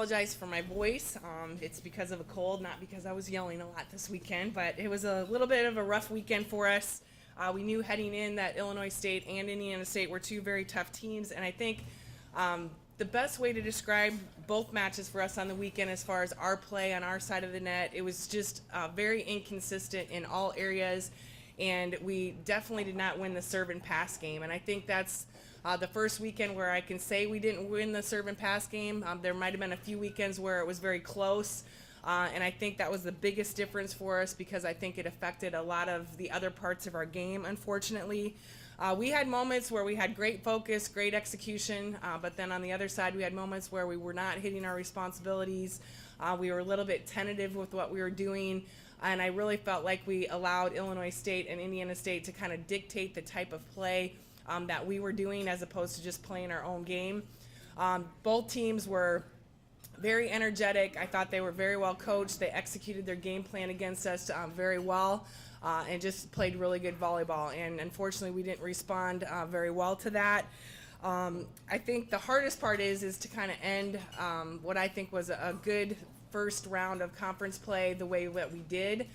apologize for my voice. It's because of a cold, not because I was yelling a lot this weekend, but it was a little bit of a rough weekend for us. We knew heading in that Illinois State and Indiana State were two very tough teams, and I think the best way to describe both matches for us on the weekend as far as our play on our side of the net, it was just very inconsistent in all areas, and we definitely did not win the serve and pass game. And I think that's the first weekend where I can say we didn't win the serve and pass game. There might have been a few weekends where it was very close, and I think that was the biggest difference for us because I think it affected a lot of the other parts of our game, unfortunately. We had moments where we had great focus, great execution, but then on the other side we had moments where we were not hitting our responsibilities. We were a little bit tentative with what we were doing, and I really felt like we allowed Illinois State and Indiana State to kind of dictate the type of play that we were doing as opposed to just playing our own game. Both teams were very energetic. I thought they were very well coached. They executed their game plan against us very well and just played really good volleyball. And unfortunately, we didn't respond very well to that. I think the hardest part is to kind of end what I think was a good first round of conference play the way that we did.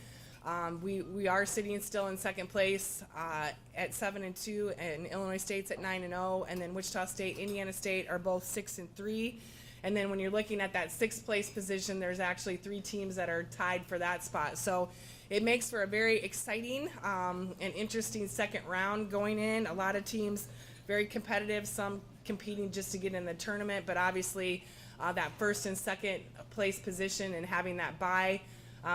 We are sitting still in second place at 7-2, and Illinois State's at 9-0, and then Wichita State, Indiana State are both 6-3. And then when you're looking at that sixth place position, there's actually three teams that are tied for that spot. So it makes for a very exciting and interesting second round going in. A lot of teams very competitive, some competing just to get in the tournament, but obviously that first and second place position and having that bye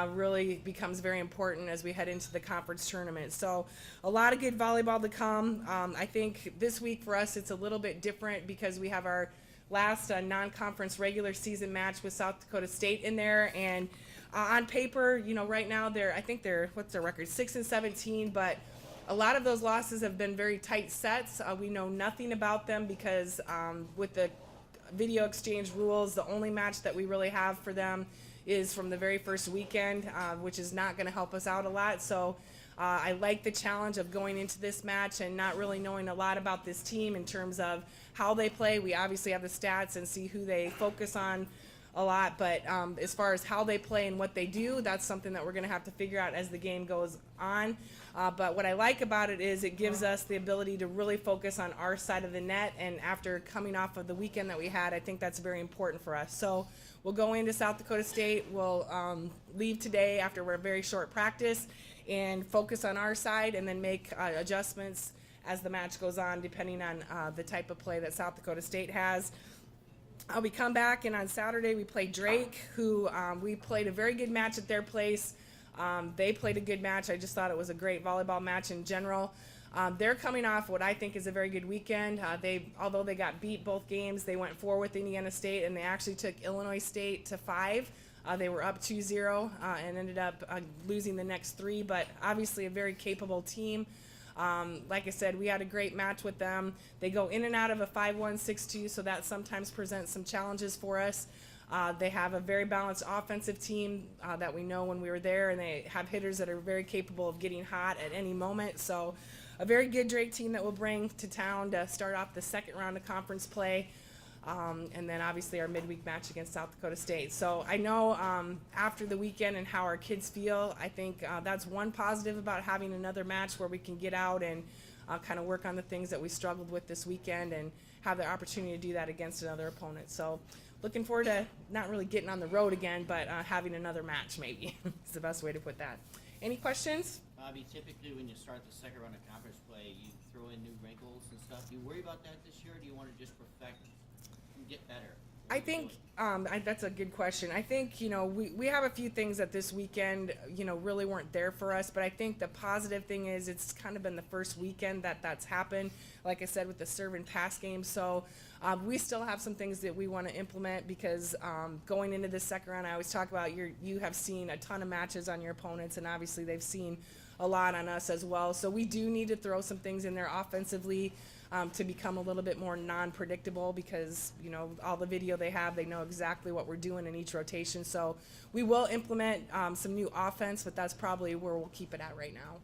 really becomes very important as we head into the conference tournament. So a lot of good volleyball to come. I think this week for us it's a little bit different because we have our last non-conference regular season match with South Dakota State in there, and on paper, you know, right now I think they're what's their record, 6-17, but a lot of those losses have been very tight sets. We know nothing about them because with the video exchange rules, the only match that we really have for them is from the very first weekend, which is not going to help us out a lot. So I like the challenge of going into this match and not really knowing a lot about this team in terms of how they play. We obviously have the stats and see who they focus on a lot, but as far as how they play and what they do, that's something that we're going to have to figure out as the game goes on. But what I like about it is it gives us the ability to really focus on our side of the net, and after coming off of the weekend that we had, I think that's very important for us. So we'll go into South Dakota State, we'll leave today after a very short practice and focus on our side and then make adjustments as the match goes on depending on the type of play that South Dakota State has. We come back, and on Saturday we play Drake, who we played a very good match at their place. They played a good match. I just thought it was a great volleyball match in general. They're coming off what I think is a very good weekend. Although they got beat both games, they went 4 with Indiana State, and they actually took Illinois State to 5. They were up 2-0 and ended up losing the next 3, but obviously a very capable team. Like I said, we had a great match with them. They go in and out of a 5-1, 6-2, so that sometimes presents some challenges for us. They have a very balanced offensive team that we know when we were there, and they have hitters that are very capable of getting hot at any moment. So a very good Drake team that we'll bring to town to start off the second round of conference play. And then obviously our midweek match against South Dakota State. So I know after the weekend and how our kids feel, I think that's one positive about having another match where we can get out and kind of work on the things that we struggled with this weekend and have the opportunity to do that against another opponent. So looking forward to not really getting on the road again, but having another match maybe is the best way to put that. Any questions? Bobby, typically when you start the second round of conference play, you throw in new wrinkles and stuff. Do you worry about that this year, or do you want to just perfect and get better? I think that's a good question. I think, you know, we have a few things that this weekend, you know, really weren't there for us, but I think the positive thing is it's kind of been the first weekend that's happened, like I said, with the serve and pass game. So we still have some things that we want to implement because going into this second round, I always talk about you have seen a ton of matches on your opponents, and obviously they've seen a lot on us as well. So we do need to throw some things in there offensively to become a little bit more non-predictable because, you know, all the video they have, they know exactly what we're doing in each rotation. So we will implement some new offense, but that's probably where we'll keep it at right now.